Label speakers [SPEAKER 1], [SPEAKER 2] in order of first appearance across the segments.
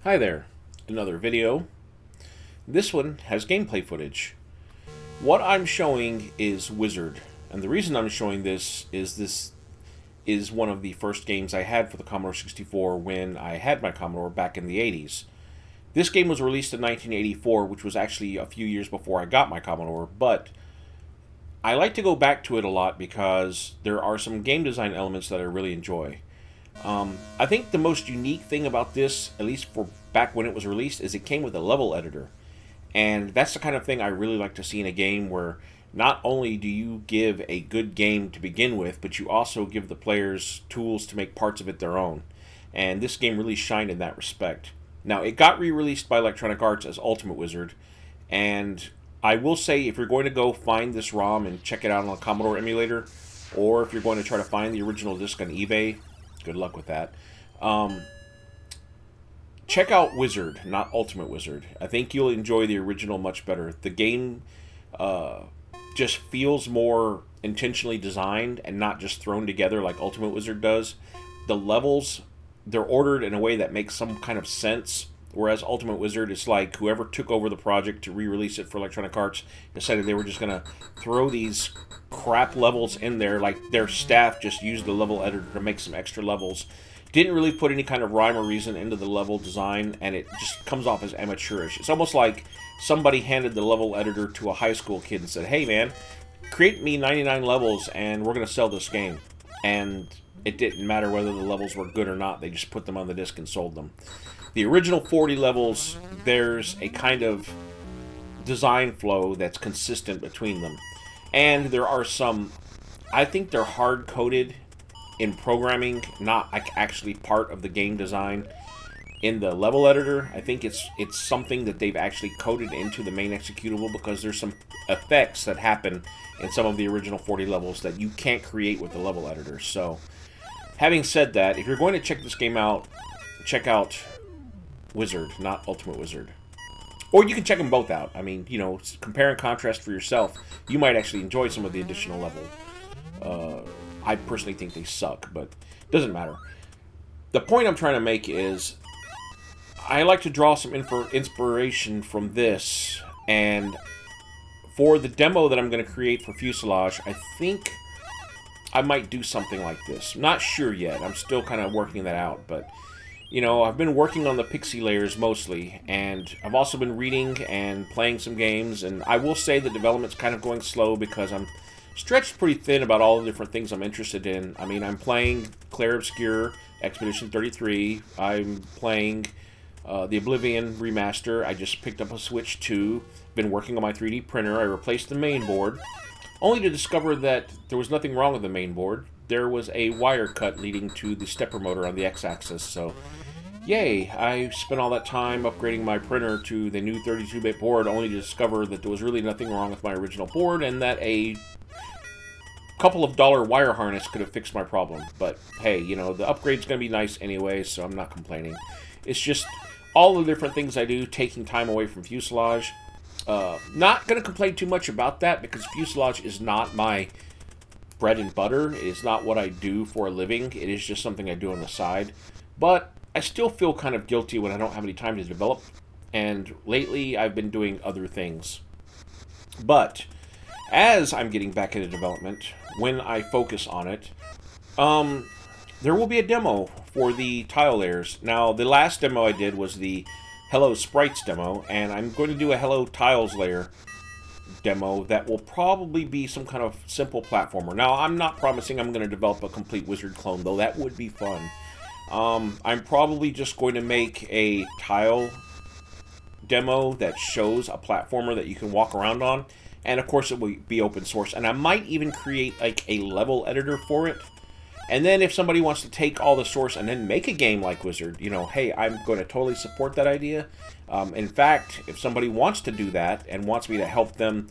[SPEAKER 1] Hi there, another video. This one has gameplay footage. What I'm showing is Wizard, and the reason I'm showing this is one of the first games I had for the Commodore 64 when I had my Commodore back in the 80s. This game was released in 1984, which was actually a few years before I got my Commodore, but I like to go back to it a lot because there are some game design elements that I really enjoy. I think the most unique thing about this, at least for back when it was released, is it came with a level editor. And that's the kind of thing I really like to see in a game where not only do you give a good game to begin with, but you also give the players tools to make parts of it their own. And this game really shined in that respect. Now, it got re released by Electronic Arts as Ultimate Wizard, and I will say if you're going to go find this ROM and check it out on a Commodore emulator, or if you're going to try to find the original disc on eBay, good luck with that. Check out Wizard, not Ultimate Wizard. I think you'll enjoy the original much better. The game just feels more intentionally designed and not just thrown together like Ultimate Wizard does. The levels, they're ordered in a way that makes some kind of sense, whereas Ultimate Wizard is like whoever took over the project to re-release it for Electronic Arts decided they were just going to throw these crap levels in there, like their staff just used the level editor to make some extra levels. Didn't really put any kind of rhyme or reason into the level design, and it just comes off as amateurish. It's almost like somebody handed the level editor to a high school kid and said, hey man, create me 99 levels and we're going to sell this game. And it didn't matter whether the levels were good or not, they just put them on the disc and sold them. The original 40 levels, there's a kind of design flow that's consistent between them. And there are some, I think they're hard-coded in programming, not actually part of the game design in the level editor. I think it's something that they've actually coded into the main executable because there's some effects that happen in some of the original 40 levels that you can't create with the level editor. So, having said that, if you're going to check this game out, check out Wizard, not Ultimate Wizard. Or you can check them both out. I mean, you know, compare and contrast for yourself. You might actually enjoy some of the additional level. I personally think they suck, but it doesn't matter. The point I'm trying to make is I like to draw some inspiration from this, and for the demo that I'm going to create for Fuselage, I think I might do something like this. Not sure yet. I'm still kind of working that out, but you know, I've been working on the pixie layers mostly, and I've also been reading and playing some games, and I will say the development's kind of going slow because I'm stretched pretty thin about all the different things I'm interested in. I mean, I'm playing Clair Obscur, Expedition 33. I'm playing the Oblivion remaster. I just picked up a Switch 2. Been working on my 3D printer. I replaced the main board, only to discover that there was nothing wrong with the main board. There was a wire cut leading to the stepper motor on the X-axis, so yay, I spent all that time upgrading my printer to the new 32-bit board, only to discover that there was really nothing wrong with my original board, and that a couple of dollar wire harness could have fixed my problem. But hey, you know, the upgrade's going to be nice anyway, so I'm not complaining. It's just all the different things I do, taking time away from Fuselage. Not going to complain too much about that, because Fuselage is not my bread and butter. It is not what I do for a living. It is just something I do on the side. But I still feel kind of guilty when I don't have any time to develop, and lately I've been doing other things. But as I'm getting back into development, when I focus on it, there will be a demo for the tile layers. Now, the last demo I did was the Hello Sprites demo, and I'm going to do a Hello Tiles layer demo that will probably be some kind of simple platformer. Now, I'm not promising I'm going to develop a complete Wizard clone, though that would be fun. I'm probably just going to make a tile demo that shows a platformer that you can walk around on, and of course it will be open source, and I might even create like a level editor for it. And then if somebody wants to take all the source and then make a game like Wizard, you know, hey, I'm going to totally support that idea. In fact, if somebody wants to do that and wants me to help them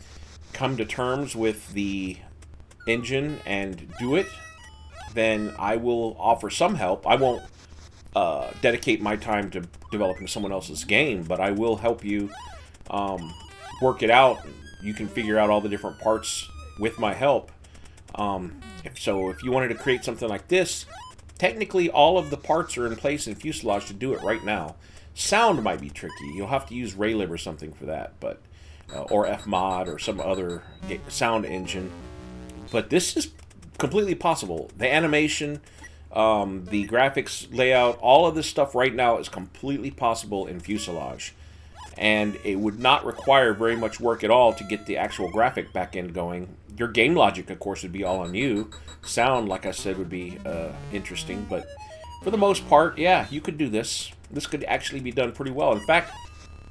[SPEAKER 1] come to terms with the engine and do it, then I will offer some help. I won't dedicate my time to developing someone else's game, but I will help you work it out. You can figure out all the different parts with my help. If you wanted to create something like this, technically all of the parts are in place in Fuselage to do it right now. Sound might be tricky. You'll have to use Raylib or something for that, but or Fmod or some other sound engine. But this is completely possible. The animation, the graphics layout, all of this stuff right now is completely possible in Fuselage. And it would not require very much work at all to get the actual graphic backend going. Your game logic, of course, would be all on you. Sound, like I said, would be interesting. But for the most part, yeah, you could do this. This could actually be done pretty well. In fact,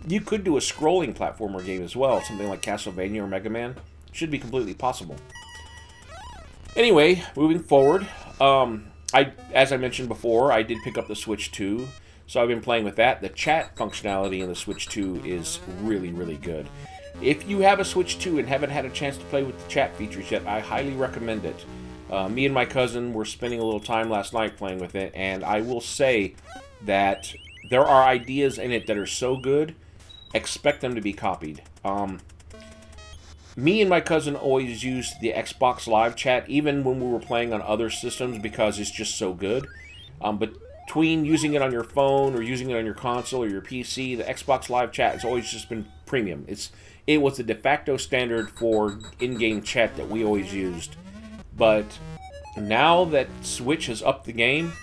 [SPEAKER 1] you could do a scrolling platformer game as well. Something like Castlevania or Mega Man. Should be completely possible. Anyway, moving forward. As I mentioned before, I did pick up the Switch 2. So I've been playing with that. The chat functionality in the Switch 2 is really, really good. If you have a Switch 2 and haven't had a chance to play with the chat features yet, I highly recommend it. Me and my cousin were spending a little time last night playing with it, and I will say that there are ideas in it that are so good, expect them to be copied. Me and my cousin always used the Xbox Live chat, even when we were playing on other systems, because it's just so good. But between using it on your phone or using it on your console or your PC, the Xbox Live chat has always just been premium. It was the de facto standard for in-game chat that we always used. But now that Switch has upped the game,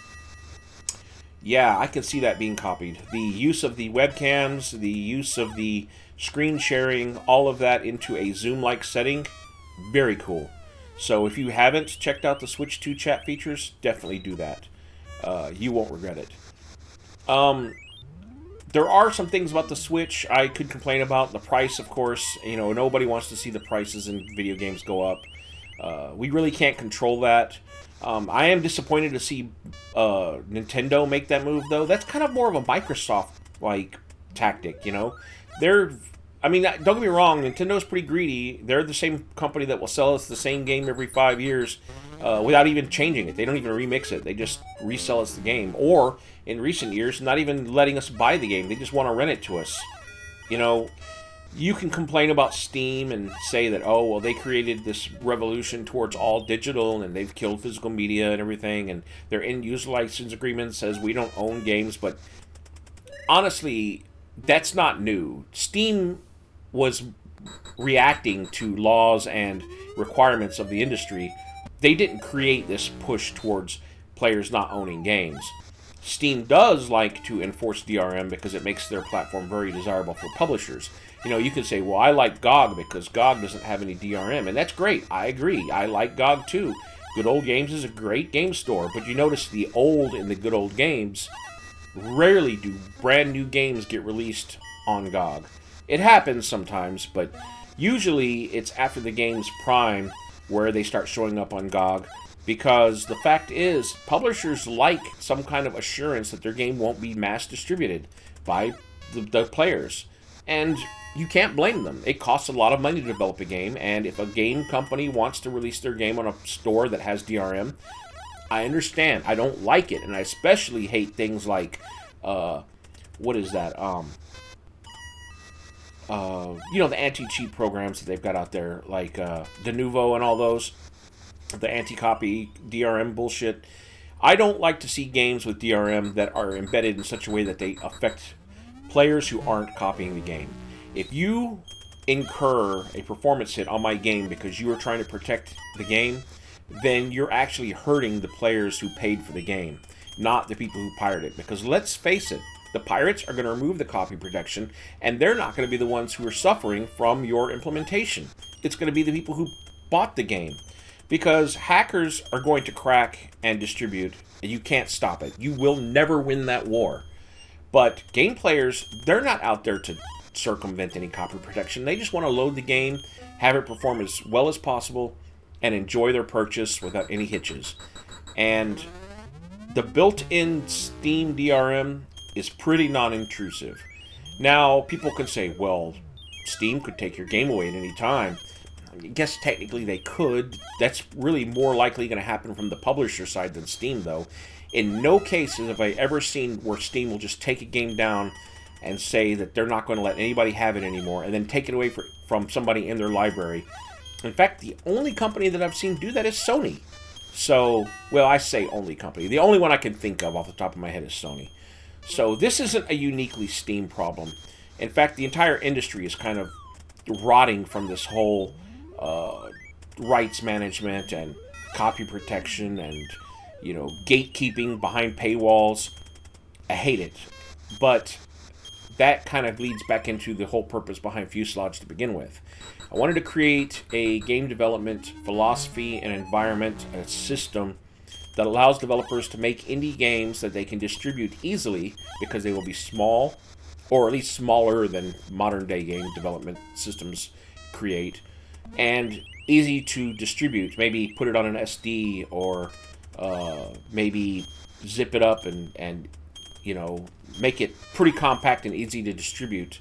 [SPEAKER 1] yeah, I can see that being copied. The use of the webcams, the use of the screen sharing, all of that into a Zoom-like setting, very cool. So if you haven't checked out the Switch 2 chat features, definitely do that. You won't regret it. There are some things about the Switch I could complain about. The price, of course. You know, nobody wants to see the prices in video games go up. We really can't control that. I am disappointed to see Nintendo make that move, though. That's kind of more of a Microsoft-like tactic, you know? I mean, don't get me wrong, Nintendo's pretty greedy. They're the same company that will sell us the same game every 5 years without even changing it. They don't even remix it. They just resell us the game. Or, in recent years, not even letting us buy the game. They just want to rent it to us. You know, you can complain about Steam and say that, oh, well, they created this revolution towards all digital and they've killed physical media and everything, and their end-user license agreement says we don't own games. But honestly, that's not new. Steam was reacting to laws and requirements of the industry. They didn't create this push towards players not owning games. Steam does like to enforce DRM because it makes their platform very desirable for publishers. You know, you can say, well, I like GOG because GOG doesn't have any DRM, and that's great. I agree. I like GOG too. Good Old Games is a great game store, but you notice the old in the Good Old Games, rarely do brand new games get released on GOG. It happens sometimes, but usually it's after the game's prime where they start showing up on GOG, because the fact is, publishers like some kind of assurance that their game won't be mass distributed by the players. And you can't blame them. It costs a lot of money to develop a game, and if a game company wants to release their game on a store that has DRM, I understand. I don't like it, and I especially hate things like, what is that? You know, the anti-cheat programs that they've got out there, like Denuvo and all those, the anti-copy DRM bullshit. I don't like to see games with DRM that are embedded in such a way that they affect players who aren't copying the game. If you incur a performance hit on my game because you are trying to protect the game, then you're actually hurting the players who paid for the game, not the people who pirated it. Because let's face it, the pirates are going to remove the copy protection, and they're not going to be the ones who are suffering from your implementation. It's going to be the people who bought the game. Because hackers are going to crack and distribute, and you can't stop it. You will never win that war. But game players, they're not out there to circumvent any copy protection. They just want to load the game, have it perform as well as possible, and enjoy their purchase without any hitches. And the built-in Steam DRM is pretty non-intrusive. Now, people can say, well, Steam could take your game away at any time. I guess technically they could. That's really more likely going to happen from the publisher side than Steam, though. In no cases have I ever seen where Steam will just take a game down and say that they're not going to let anybody have it anymore, and then take it away from somebody in their library. In fact, the only company that I've seen do that is Sony. So, well, I say only company. The only one I can think of off the top of my head is Sony. So this isn't a uniquely Steam problem. In fact, the entire industry is kind of rotting from this whole rights management and copy protection and gatekeeping behind paywalls. I hate it, but that kind of leads back into the whole purpose behind Fuselage to begin with. I wanted to create a game development philosophy and environment, a system that allows developers to make indie games that they can distribute easily because they will be small, or at least smaller than modern day game development systems create, and easy to distribute. Maybe put it on an SD, or maybe zip it up and make it pretty compact and easy to distribute.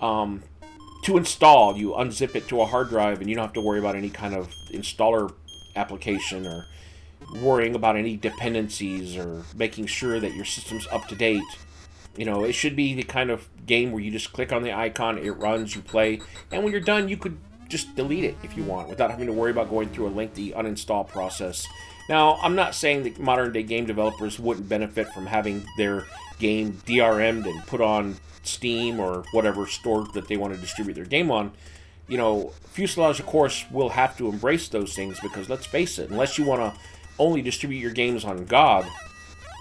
[SPEAKER 1] To install, you unzip it to a hard drive and you don't have to worry about any kind of installer application or worrying about any dependencies or making sure that your system's up to date. It should be the kind of game where you just click on the icon, it runs, you play, and when you're done, you could just delete it if you want without having to worry about going through a lengthy uninstall process. Now, I'm not saying that modern day game developers wouldn't benefit from having their game DRM'd and put on Steam or whatever store that they want to distribute their game on. Fuselage, of course, will have to embrace those things because, let's face it, unless you want to only distribute your games on GOG,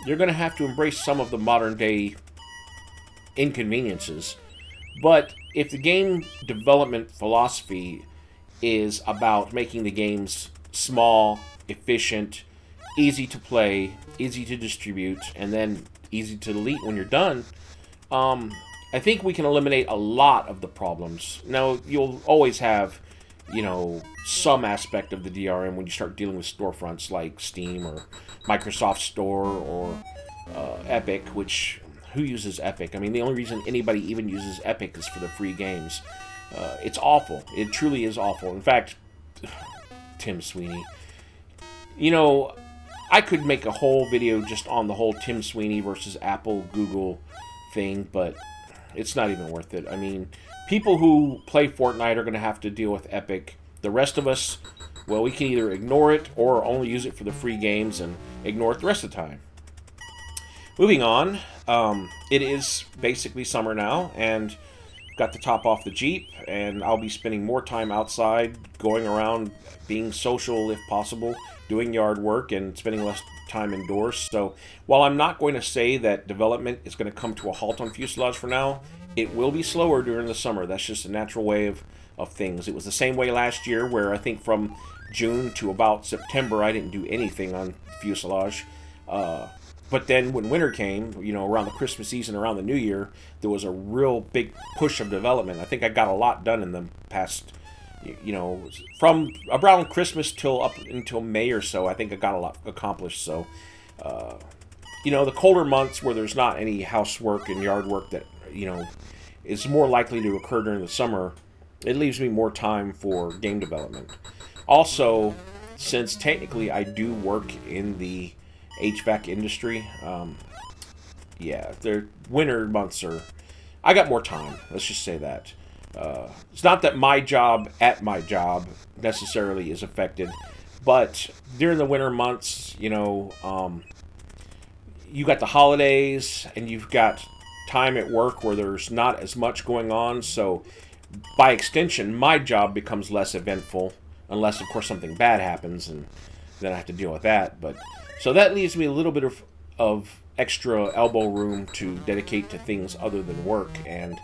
[SPEAKER 1] you're going to have to embrace some of the modern day inconveniences. But if the game development philosophy is about making the games small, efficient, easy to play, easy to distribute, and then easy to delete when you're done, I think we can eliminate a lot of the problems. Now, you'll always have, some aspect of the DRM when you start dealing with storefronts like Steam or Microsoft Store or Epic, which, who uses Epic? I mean, the only reason anybody even uses Epic is for the free games. It's awful. It truly is awful. In fact, Tim Sweeney. I could make a whole video just on the whole Tim Sweeney versus Apple, Google thing, but it's not even worth it. I mean, people who play Fortnite are going to have to deal with Epic. The rest of us, well, we can either ignore it or only use it for the free games and ignore it the rest of the time. Moving on, it is basically summer now, and got the top off the Jeep, and I'll be spending more time outside, going around, being social if possible, doing yard work, and spending less time indoors. So while I'm not going to say that development is going to come to a halt on Fuselage for now, it will be slower during the summer. That's just a natural way of things. It was the same way last year, where I think from June to about September I didn't do anything on Fuselage. But then when winter came, around the Christmas season, around the New Year, there was a real big push of development. I think I got a lot done in the past, from around Christmas till up until May or so. I think I got a lot accomplished. So, the colder months where there's not any housework and yard work that, is more likely to occur during the summer, it leaves me more time for game development. Also, since technically I do work in the HVAC industry, their winter months I got more time, let's just say that. It's not that my job at my job necessarily is affected, but during the winter months, you got the holidays and you've got time at work where there's not as much going on, so by extension my job becomes less eventful, unless of course something bad happens and then I have to deal with that. But so that leaves me a little bit of extra elbow room to dedicate to things other than work. And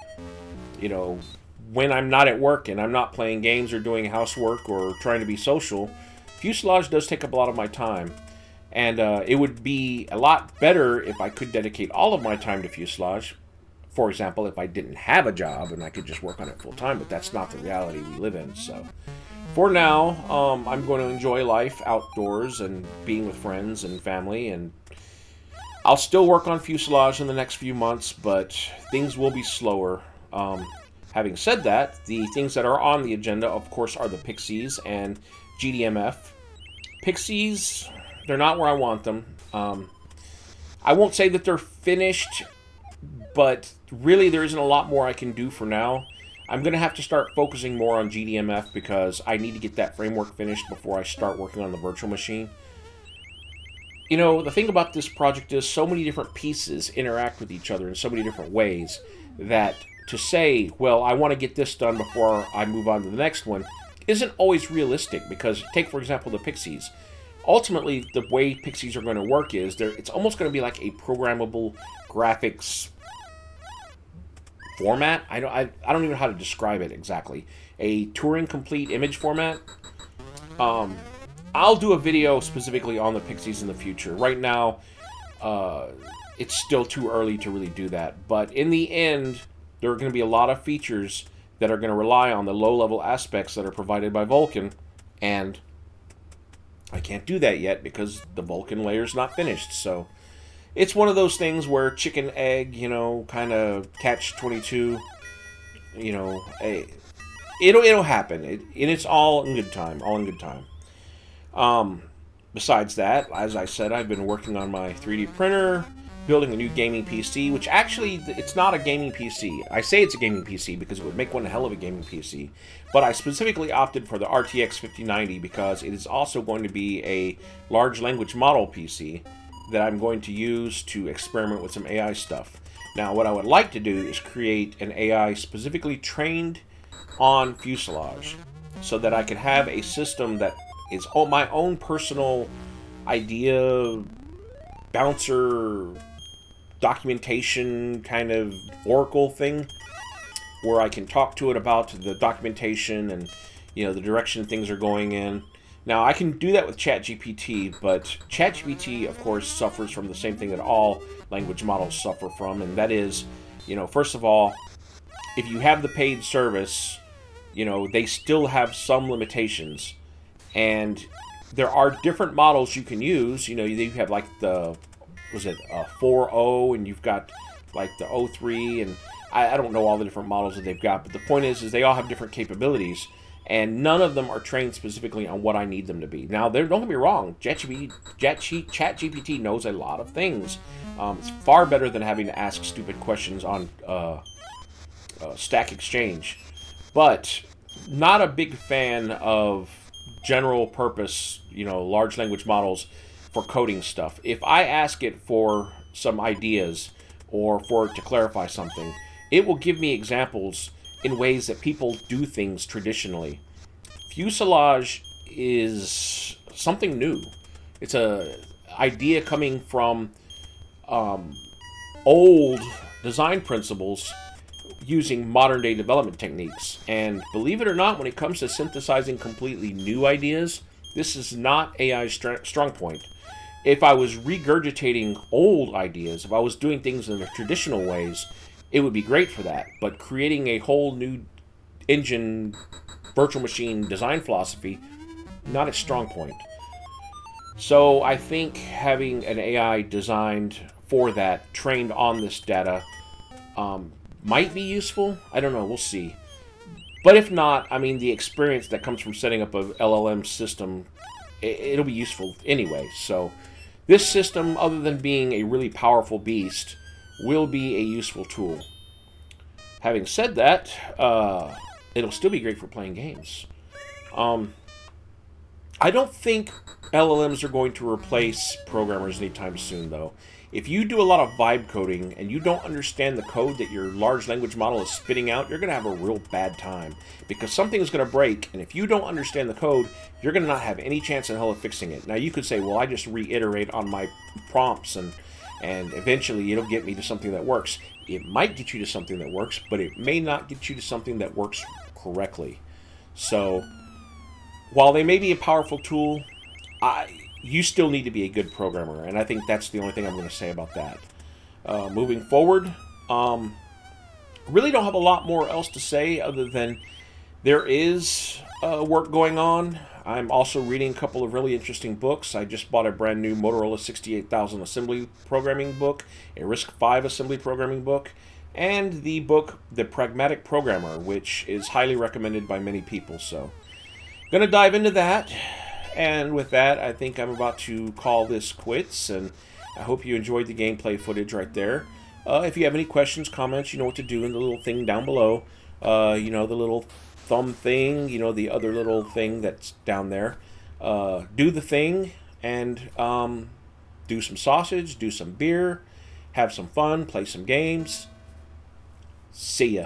[SPEAKER 1] when I'm not at work and I'm not playing games or doing housework or trying to be social, Fuselage does take up a lot of my time. And it would be a lot better if I could dedicate all of my time to Fuselage. For example, if I didn't have a job and I could just work on it full time, but that's not the reality we live in. So for now, I'm going to enjoy life outdoors and being with friends and family, and I'll still work on Fuselage in the next few months, but things will be slower. Having said that, the things that are on the agenda, of course, are the Pixies and GDMF. Pixies, they're not where I want them. I won't say that they're finished, but really there isn't a lot more I can do for now. I'm going to have to start focusing more on GDMF because I need to get that framework finished before I start working on the virtual machine. you know, the thing about this project is so many different pieces interact with each other in so many different ways that to say, well, I want to get this done before I move on to the next one isn't always realistic because take, for example, the Pixies. Ultimately, the way Pixies are going to work is it's almost going to be like a programmable graphics format. I don't even know how to describe it exactly. A Turing complete image format. I'll do a video specifically on the Pixies in the future. Right now, it's still too early to really do that. But in the end, there are going to be a lot of features that are going to rely on the low-level aspects that are provided by Vulkan, and I can't do that yet because the Vulkan layer is not finished. So it's one of those things where chicken egg, you know, kind of catch 22. You know, it'll happen, and it's all in good time. All in good time. Besides that, as I said, I've been working on my 3D printer, building a new gaming PC, which actually, it's not a gaming PC. I say it's a gaming PC because it would make one hell of a gaming PC, but I specifically opted for the RTX 5090 because it is also going to be a large language model PC that I'm going to use to experiment with some AI stuff. Now, what I would like to do is create an AI specifically trained on fuselage so that I can have a system that is my own personal idea, bouncer, documentation kind of oracle thing, where I can talk to it about the documentation and, you know, the direction things are going in. Now, I can do that with ChatGPT, but ChatGPT, of course, suffers from the same thing that all language models suffer from, and that is, you know, first of all, if you have the paid service, you know, they still have some limitations. And there are different models you can use. You know, you have like the, was it 4.0, and you've got like the 0.3, and I don't know all the different models that they've got, but the point is they all have different capabilities, and none of them are trained specifically on what I need them to be. Now, don't get me wrong, ChatGPT knows a lot of things. It's far better than having to ask stupid questions on Stack Exchange, but not a big fan of general purpose, you know, large language models for coding stuff. If I ask it for some ideas or for it to clarify something, it will give me examples in ways that people do things traditionally. Fuselage is something new. It's a idea coming from old design principles using modern day development techniques. And believe it or not, when it comes to synthesizing completely new ideas, this is not AI's strong point. If I was regurgitating old ideas, if I was doing things in the traditional ways, it would be great for that. But creating a whole new engine, virtual machine design philosophy, not its strong point. So I think having an AI designed for that, trained on this data, might be useful. I don't know. We'll see. But if not, I mean, the experience that comes from setting up a LLM system, it'll be useful anyway. So this system, other than being a really powerful beast, will be a useful tool. Having said that, it'll still be great for playing games. I don't think LLMs are going to replace programmers anytime soon, though. If you do a lot of vibe coding and you don't understand the code that your large language model is spitting out, you're going to have a real bad time because something is going to break, and if you don't understand the code, you're going to not have any chance in hell of fixing it. Now, you could say, well, I just reiterate on my prompts, and eventually it'll get me to something that works. It might get you to something that works, but it may not get you to something that works correctly. So, while they may be a powerful tool, you still need to be a good programmer, and I think that's the only thing I'm going to say about that. Moving forward, really don't have a lot more else to say other than there is work going on. I'm also reading a couple of really interesting books. I just bought a brand new Motorola 68000 assembly programming book, a RISC-V assembly programming book, and the book The Pragmatic Programmer, which is highly recommended by many people. So, going to dive into that. And with that, I think I'm about to call this quits, and I hope you enjoyed the gameplay footage right there. If you have any questions, comments, you know what to do in the little thing down below. You know, the little thumb thing, you know, the other little thing that's down there. Do the thing, and do some sausage, do some beer, have some fun, play some games. See ya.